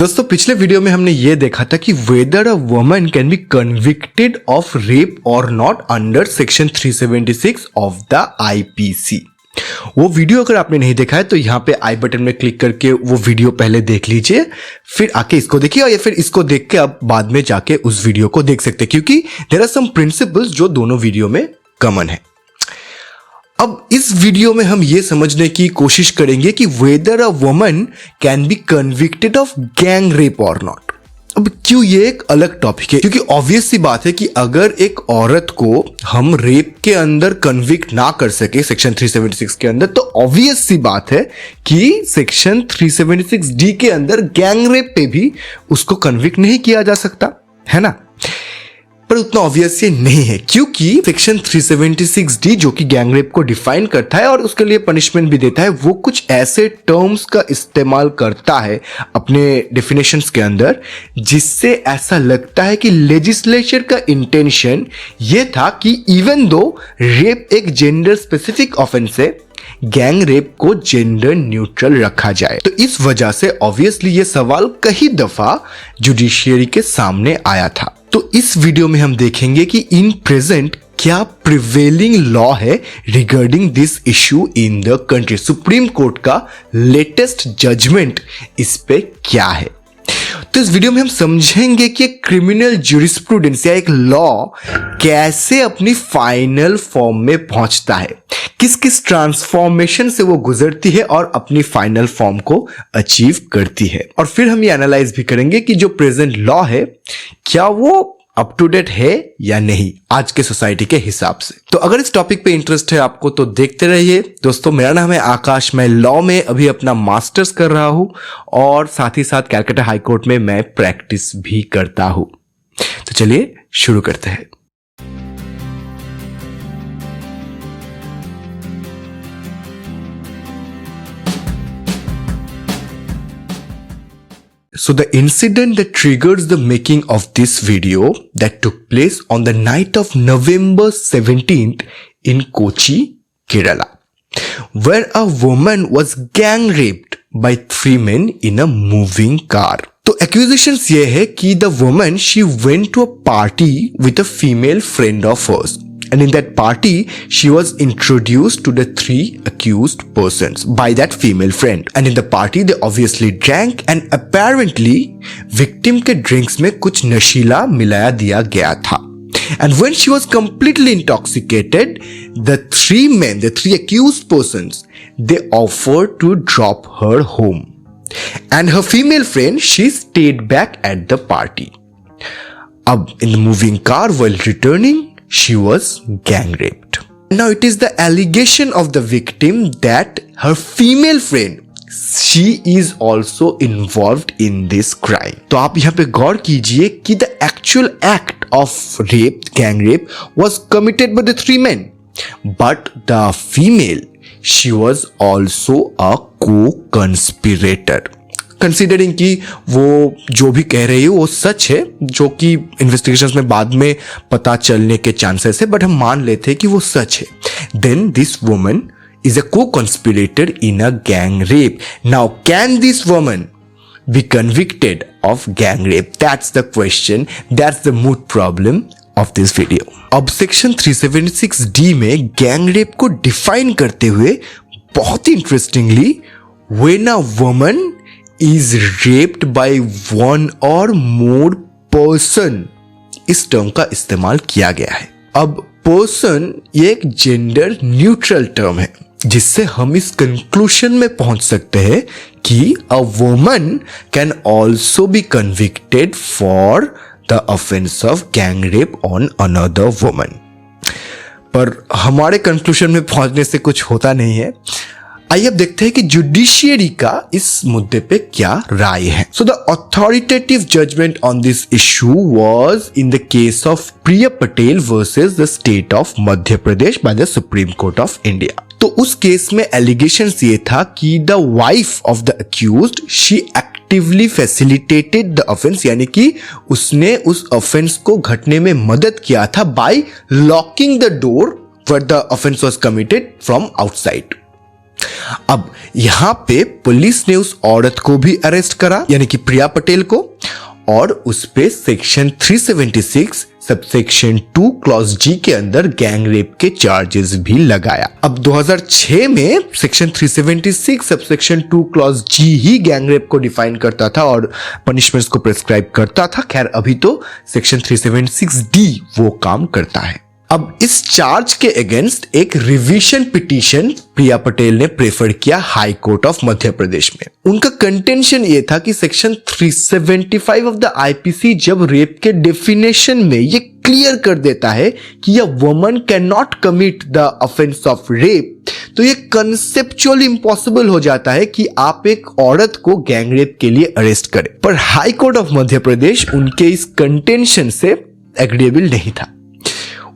दोस्तों पिछले वीडियो में हमने ये देखा था कि whether a woman can be convicted of rape और not under section 376 of the IPC. वो वीडियो अगर आपने नहीं देखा है तो यहाँ पे आई बटन में क्लिक करके वो वीडियो पहले देख लीजिए, फिर आके इसको देखिए या फिर इसको देख के आप बाद में जाके उस वीडियो को देख सकते हैं, क्योंकि देयर आर सम प्रिंसिपल्स जो दोनों वीडियो में कॉमन है। अब इस वीडियो में हम ये समझने की कोशिश करेंगे कि whether a woman can be convicted of gang rape और नॉट। अब क्यों ये एक अलग टॉपिक है, क्योंकि ऑब्वियस सी बात है कि अगर एक औरत को हम रेप के अंदर कन्विक्ट ना कर सके सेक्शन 376 के अंदर, तो ऑब्वियस सी बात है कि सेक्शन 376 डी के अंदर गैंग रेप पे भी उसको कन्विक्ट नहीं किया जा सकता है ना। पर उतना ऑब्वियस ये नहीं है, क्योंकि सेक्शन 376 डी जो कि गैंग रेप को डिफाइन करता है और उसके लिए पनिशमेंट भी देता है, वो कुछ ऐसे टर्म्स का इस्तेमाल करता है अपने डेफिनेशंस के अंदर जिससे ऐसा लगता है कि लेजिस्लेचर का इंटेंशन ये था कि इवन दो रेप एक जेंडर स्पेसिफिक ऑफेंस है, गैंग रेप को जेंडर न्यूट्रल रखा जाए। तो इस वजह से ऑब्वियसली ये सवाल कई दफा जुडिशियरी के सामने आया था। तो इस वीडियो में हम देखेंगे कि इन प्रेजेंट क्या प्रिवेलिंग लॉ है regarding this issue in the country. Supreme court का लेटेस्ट जजमेंट इस पे क्या है। तो इस वीडियो में हम समझेंगे कि क्रिमिनल ज्यूरिस्प्रूडेंस या एक लॉ कैसे अपनी फाइनल फॉर्म में पहुंचता है, किस किस ट्रांसफॉर्मेशन से वो गुजरती है और अपनी फाइनल फॉर्म को अचीव करती है। और फिर हम ये एनालाइज भी करेंगे कि जो प्रेजेंट लॉ है क्या वो अप टू डेट है या नहीं आज के सोसाइटी के हिसाब से। तो अगर इस टॉपिक पे इंटरेस्ट है आपको तो देखते रहिए। दोस्तों मेरा नाम है आकाश, मैं लॉ में अभी अपना मास्टर्स कर रहा हूं और साथ ही साथ कैलकाटा हाई कोर्ट में मैं प्रैक्टिस भी करता हूं। तो चलिए शुरू करते हैं। So the incident that triggers the making of this video that took place on the night of November 17th in Kochi, Kerala, where a woman was gang raped by 3 men in a moving car. तो accusations ये है कि the woman she went to a party with a female friend of hers. And in that party, she was introduced to the 3 accused persons by that female friend. And in the party, they obviously drank and apparently victim के drinks में कुछ नशीला मिलाया दिया गया था. And when she was completely intoxicated, the 3 men, the 3 accused persons, they offered to drop her home. And her female friend, she stayed back at the party. अब in the moving car while returning, she was gang raped. Now it is the allegation of the victim that her female friend, she is also involved in this crime. तो आप यहाँ पे गौर कीजिए कि the actual act of rape, gang rape, was committed by the 3 men, but the female, she was also a co-conspirator. Considering कि वो जो भी कह रही है वो सच है, जो कि इन्वेस्टिगेशंस में बाद में पता चलने के चांसेस है, बट हम मान लेते हैं कि वो सच है। Then this woman is a co-conspirator in a gang rape. Now can this woman be convicted of gang rape? That's the question, that's the moot problem of this video. अब सेक्शन 376 डी में gang rape को define करते हुए बहुत ही interestingly when a woman is raped by one or more person, इस term का इस्तेमाल किया गया है। अब पर्सन ये एक जेंडर न्यूट्रल टर्म है जिससे हम इस कंक्लूजन में पहुंच सकते हैं कि अ woman can also be convicted for the offence of gang rape on another woman. पर हमारे कंक्लूजन में पहुंचने से कुछ होता नहीं है। आइए अब देखते हैं कि जुडिशियरी का इस मुद्दे पे क्या राय है। So the authoritative judgment on this issue was in the case of Priya Patel versus the state of Madhya Pradesh by the Supreme Court of India. तो उस केस में एलिगेशंस ये था कि the wife of the accused she actively facilitated the offence, यानी कि उसने उस ऑफेंस को घटने में मदद किया था by locking the door where the offence was committed from outside. अब यहाँ पे पुलिस ने उस औरत को भी अरेस्ट करा, यानी कि प्रिया पटेल को, और उस पे सेक्शन 376 सबसेक्शन 2 क्लॉज जी के अंदर गैंग रेप के चार्जेस भी लगाया। अब 2006 में सेक्शन 376 सबसेक्शन 2 क्लॉज जी ही गैंग रेप को डिफाइन करता था और पनिशमेंट्स को प्रिस्क्राइब करता था। खैर अभी तो सेक्शन 376 डी वो काम करता है। अब इस चार्ज के अगेंस्ट एक रिवीजन पिटीशन प्रिया पटेल ने प्रेफर किया हाई कोर्ट ऑफ मध्य प्रदेश में। उनका कंटेंशन ये था कि सेक्शन 375 ऑफ द आईपीसी जब रेप के डेफिनेशन में ये क्लियर कर देता है कि यह woman can not commit the offence of rape, तो ये कंसेप्चुअली इम्पॉसिबल हो जाता है कि आप एक औरत को गैंग रेप के लिए अरेस्ट करें। पर हाई कोर्ट ऑफ मध्य प्रदेश उनके इस कंटेंशन से एग्रीएबल नहीं था।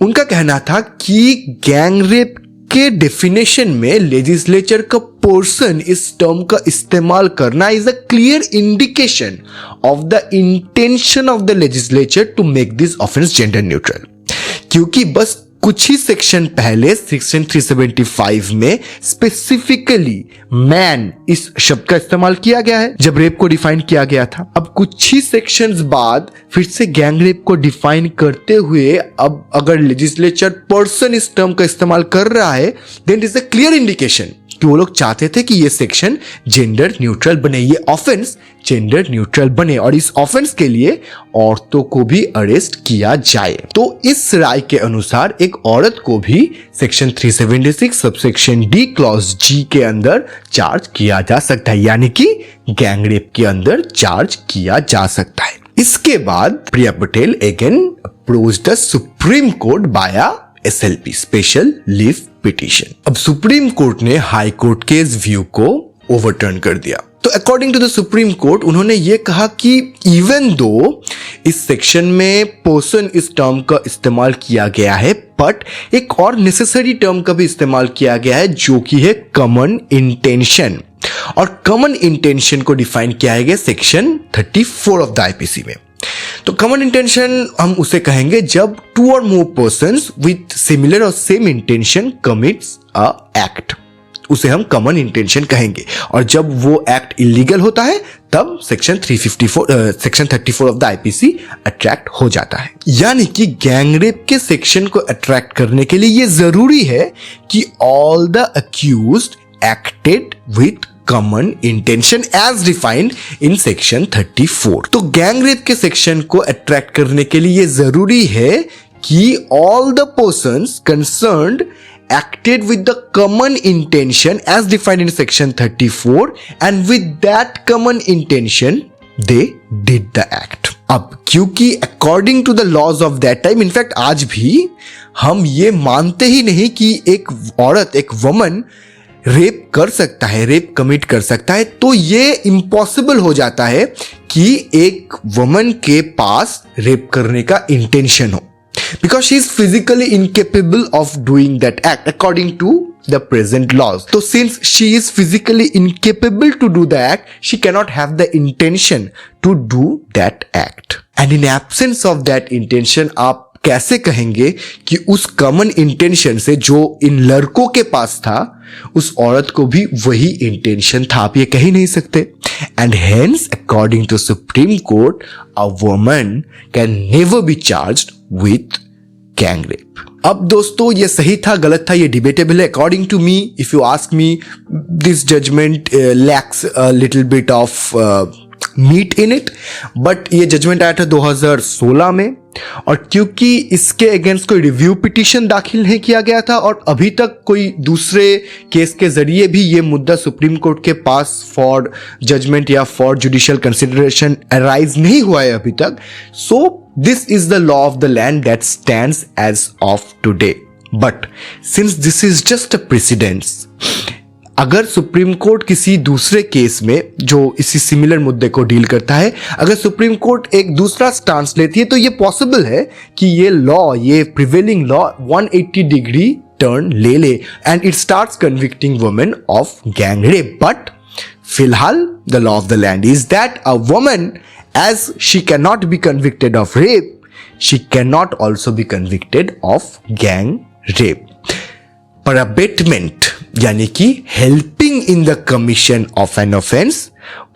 उनका कहना था कि गैंग रेप के डेफिनेशन में लेजिस्लेचर का पोर्शन इस टर्म का इस्तेमाल करना is a clear indication of the intention of the legislature to make this offence gender neutral, क्योंकि बस कुछ ही सेक्शन पहले सेक्शन 375 में स्पेसिफिकली मैन इस शब्द का इस्तेमाल किया गया है जब रेप को डिफाइन किया गया था। अब कुछ ही सेक्शंस बाद फिर से गैंग रेप को डिफाइन करते हुए अब अगर लेजिस्लेचर पर्सन इस टर्म का इस्तेमाल कर रहा है then it is a clear indication कि वो लोग चाहते थे कि ये सेक्शन जेंडर न्यूट्रल बने, ये ऑफेंस जेंडर न्यूट्रल बने और इस ऑफेंस के लिए औरतों को भी अरेस्ट किया जाए। तो इस राय के अनुसार एक औरत को भी सेक्शन 376 सबसेक्शन डी क्लॉज जी के अंदर चार्ज किया जा सकता है, यानी कि गैंग रेप के अंदर चार्ज किया जा सकता है। इसके बाद Priya Patel again approached the Supreme Court via SLP special leave petition. अब सुप्रीम कोर्ट ने हाई कोर्ट के इस व्यू को ओवरटर्न कर दिया। तो according to the Supreme Court उन्होंने ये कहा कि इवन दो इस सेक्शन में पर्सन इस टर्म का इस्तेमाल किया गया है, बट एक और नेसेसरी टर्म का भी इस्तेमाल किया गया है जो कि है कॉमन इंटेंशन, और कॉमन इंटेंशन को डिफाइन किया गया सेक्शन 34 ऑफ द आईपीसी में। तो कॉमन इंटेंशन हम उसे कहेंगे जब टू और मोर पर्सन्स विथ सिमिलर और सेम इंटेंशन कमिट्स अ एक्ट, उसे हम कॉमन इंटेंशन कहेंगे। और जब वो एक्ट इलीगल होता है तब section 34 of the IPC attract हो जाता है। यानी कि गैंग रेप के सेक्शन को अट्रैक्ट करने के लिए ये जरूरी है कि all the accused acted with common intention as defined in section 34। तो गैंग रेप के सेक्शन को अट्रैक्ट करने के लिए जरूरी है कि all the persons concerned acted with the common intention as defined in section 34 and with that common intention they did the act। अब क्योंकि according to the laws of that time, in fact आज भी हम ये मानते ही नहीं कि एक औरत, एक वुमन रेप कर सकता है, रेप कमिट कर सकता है, तो ये इम्पॉसिबल हो जाता है कि एक वुमन के पास रेप करने का इंटेंशन हो, because she is physically incapable of doing that act according to the present laws। So since she is physically incapable to do the act, she cannot have the intention to do that act, and in absence of that intention आप कैसे कहेंगे कि उस common intention से जो इन लड़कों के पास था उस औरत को भी वही इंटेंशन था? आप ये कह ही नहीं सकते। And hence according to Supreme Court a woman can never be charged with gang rape. अब दोस्तों ये सही था गलत था ये डिबेटेबल है। According to me, if you ask me, this judgment lacks a little bit of meat in it, but ये जजमेंट आया था 2016 में, और क्योंकि इसके अगेंस्ट कोई रिव्यू पिटीशन दाखिल नहीं किया गया था और अभी तक कोई दूसरे केस के जरिए भी ये मुद्दा सुप्रीम कोर्ट के पास फॉर जजमेंट या फॉर जुडिशियल कंसिडरेशन अराइज नहीं हुआ है अभी तक, सो this is the law of the land that stands as of today। But since this is just a precedence, अगर सुप्रीम कोर्ट किसी दूसरे केस में जो इसी सिमिलर मुद्दे को डील करता है, अगर सुप्रीम कोर्ट एक दूसरा स्टांस लेती है तो ये पॉसिबल है कि ये लॉ, ये प्रिवेलिंग लॉ 180 डिग्री टर्न ले ले and it starts convicting women of gang rape. But फिलहाल the law of the land is that a woman, as she cannot be convicted of rape, she cannot also be convicted of gang rape। पर abetment यानी कि helping in the commission of an offence,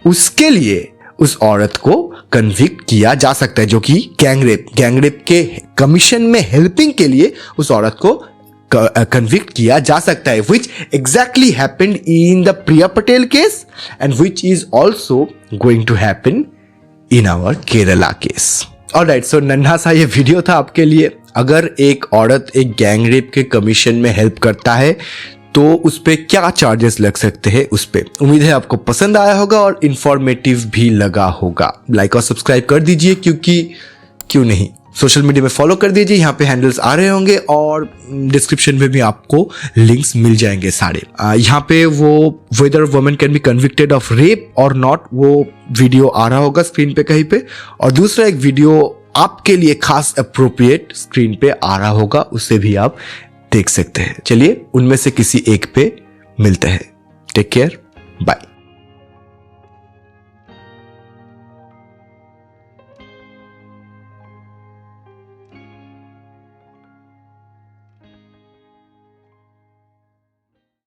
उसके लिए उस औरत को convict किया जा सकता है, जो कि गैंगरेप के कमीशन में हेल्पिंग के लिए उस औरत को कन्विक्ट किया जा सकता है, which exactly happened in the Priya Patel case and which is also going to happen in our Kerala case. Alright, so नन्हा सा ये वीडियो था आपके लिए। अगर एक औरत एक गैंगरेप के कमीशन में हेल्प करता है तो उस पर क्या चार्जेस लग सकते हैं, उस पर उम्मीद है आपको पसंद आया होगा और इंफॉर्मेटिव भी लगा होगा। लाइक और सब्सक्राइब कर दीजिए, क्योंकि क्यों नहीं, सोशल मीडिया में फॉलो कर दीजिए, यहाँ पे हैंडल्स आ रहे होंगे और डिस्क्रिप्शन में भी आपको लिंक्स मिल जाएंगे सारे। यहाँ पे वो whether woman can be convicted of rape और नॉट, वो वीडियो आ रहा होगा स्क्रीन पे कहीं पे, और दूसरा एक वीडियो आपके लिए खास अप्रोप्रिएट स्क्रीन पे आ रहा होगा, उसे भी आप देख सकते हैं। चलिए उनमें से किसी एक पे मिलते हैं। Take care, bye.